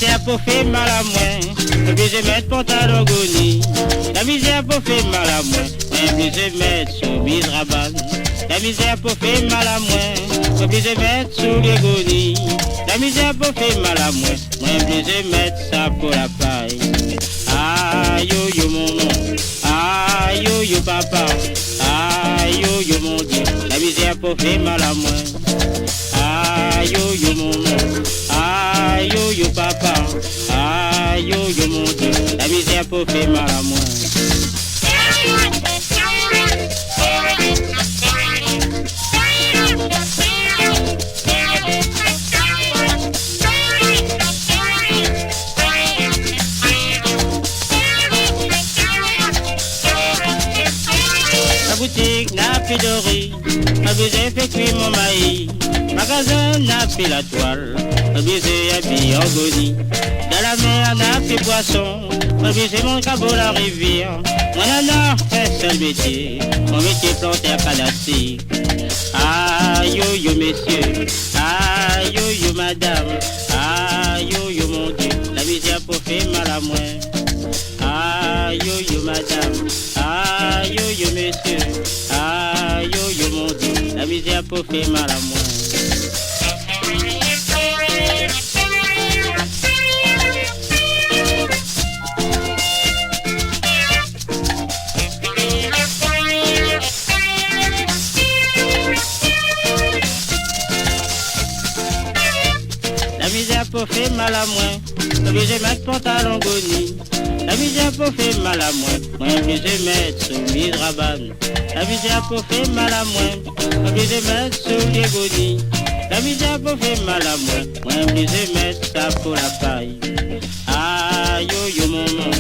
misère pour faire mal à moi, obligé mettre pantalon goni. La misère pour faire mal à moi, obligé mettre sous bise rabanne. La misère pour faire mal à moi, obligé mettre sous les gonis. La misère pour faire mal à moi, obligé mettre ça pour la paille. Aïe yo yo mon nom, aïe yo yo papa, aïe yo yo mon Dieu. La misère pour faire mal à moi, aïe yo yo mon nom. Aïe yo yo papa, aïe yo yo mon Dieu, la misère pour faire mal à moi. La boutique n'a plus de riz, ma boutique fait cuire mon maïs. Magasin n'a plus la toile, ma baiser habille en gonie. Dans la mer n'a plus poisson, ma baiser mon cabot la rivière. Mon nana fait seul métier, mon métier planté à canassi. Aïe yo yo messieurs, aïe yo yo madame, aïe yo yo mon Dieu, la misère pour faire mal à moi. Aïe yo yo madame, aïe yo yo messieurs, aïe yo yo mon Dieu, la misère pour faire mal à moi. La misère pour faire mal à moi, obligé mettre pantalon goni. La misère pour faire mal à moi, obligé mettre soumise rabane. La misère pour faire mal à moi, obligé mettre sous les gonis. La misère pour faire mal à moi, obligé mettre ça pour la paille. Aïe yo yo mon nom.